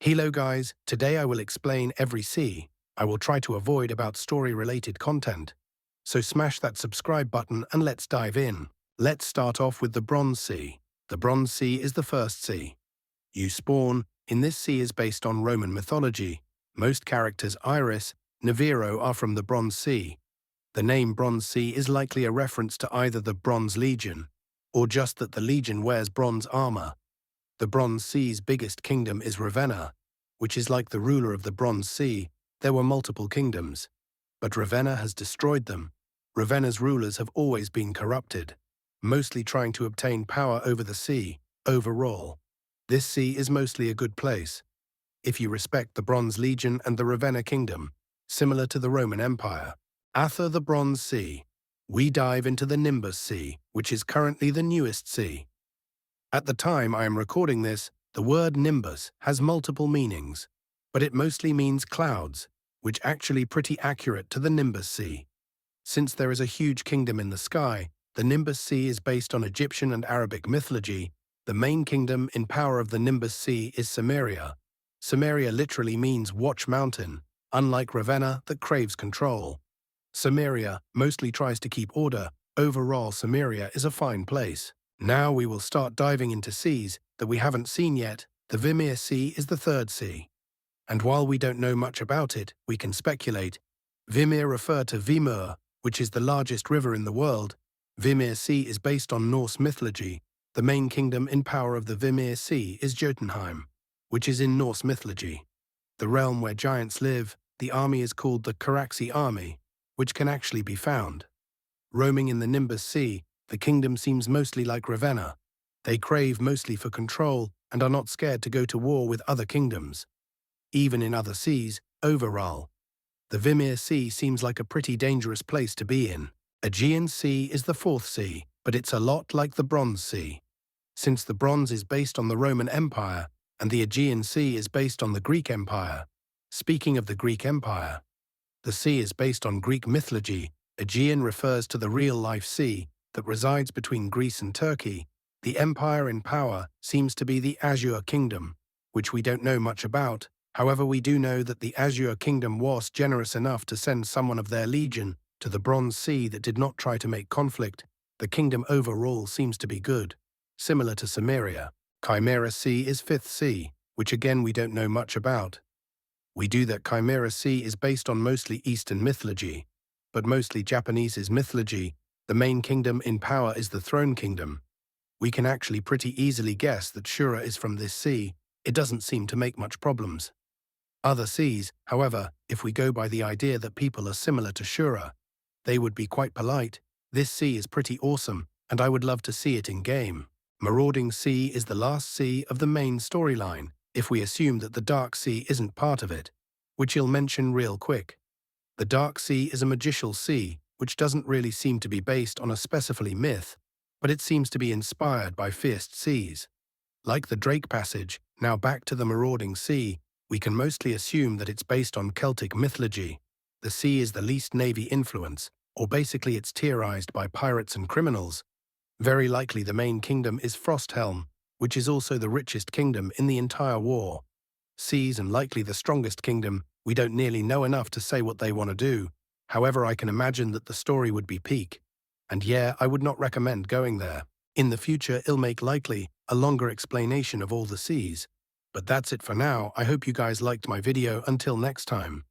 Hello guys, today I will explain every sea. I will try to avoid about story-related content. So smash that subscribe button and let's dive in. Let's start off with the Bronze Sea. The Bronze Sea is the first sea. You spawn in this sea is based on Roman mythology. Most characters Iris, Naviro are from the Bronze Sea. The name Bronze Sea is likely a reference to either the Bronze Legion, or just that the Legion wears bronze armor. The Bronze Sea's biggest kingdom is Ravenna, which is like the ruler of the Bronze Sea. There were multiple kingdoms, but Ravenna has destroyed them. Ravenna's rulers have always been corrupted, mostly trying to obtain power over the sea. Overall, this sea is mostly a good place, if you respect the Bronze Legion and the Ravenna Kingdom, similar to the Roman Empire. After the Bronze Sea, we dive into the Nimbus Sea, which is currently the newest sea. At the time I am recording this, the word Nimbus has multiple meanings, but it mostly means clouds, which actually pretty accurate to the Nimbus Sea. Since there is a huge kingdom in the sky, the Nimbus Sea is based on Egyptian and Arabic mythology. The main kingdom in power of the Nimbus Sea is Cimmeria. Cimmeria literally means watch mountain, unlike Ravenna that craves control. Cimmeria mostly tries to keep order. Overall, Cimmeria is a fine place. Now we will start diving into seas that we haven't seen yet. The Vimeir Sea is the third sea. And while we don't know much about it, we can speculate. Vimeir refer to Vimeir, which is the largest river in the world. Vimeir Sea is based on Norse mythology. The main kingdom in power of the Vimeir Sea is Jotunheim, which is in Norse mythology. The realm where giants live, the army is called the Caraxi army, which can actually be found. Roaming in the Nimbus Sea, the kingdom seems mostly like Ravenna. They crave mostly for control and are not scared to go to war with other kingdoms. Even in other seas, overall, the Vimeir Sea seems like a pretty dangerous place to be in. Aian Sea is the fourth sea, but it's a lot like the Bronze Sea. Since the Bronze is based on the Roman Empire, and the Aian Sea is based on the Greek Empire. Speaking of the Greek Empire, the sea is based on Greek mythology. Aegean refers to the real-life sea that resides between Greece and Turkey. The empire in power seems to be the Azure Kingdom, which we don't know much about. However, we do know that the Azure Kingdom was generous enough to send someone of their legion to the Bronze Sea that did not try to make conflict. The kingdom overall seems to be good, similar to Cimmeria. Chimera Sea is fifth sea, which again we don't know much about. We do that Chimera Sea is based on mostly Eastern mythology, but mostly Japanese mythology. The main kingdom in power is the Throne Kingdom. We can actually pretty easily guess that Shura is from this sea. It doesn't seem to make much problems. Other seas, however, if we go by the idea that people are similar to Shura, they would be quite polite. This sea is pretty awesome, and I would love to see it in game. Marauding Sea is the last sea of the main storyline, if we assume that the Dark Sea isn't part of it, which I'll mention real quick. The Dark Sea is a magical sea, which doesn't really seem to be based on a specific myth, but it seems to be inspired by fierce seas. Like the Drake Passage, now back to the Marauding Sea, we can mostly assume that it's based on Celtic mythology. The sea is the least navy influence, or basically it's tierized by pirates and criminals. Very likely the main kingdom is Frosthelm, which is also the richest kingdom in the entire war. Seas and likely the strongest kingdom. We don't nearly know enough to say what they want to do. However, I can imagine that the story would be peak. And yeah, I would not recommend going there. In the future, I'll make likely a longer explanation of all the seas. But that's it for now. I hope you guys liked my video. Until next time.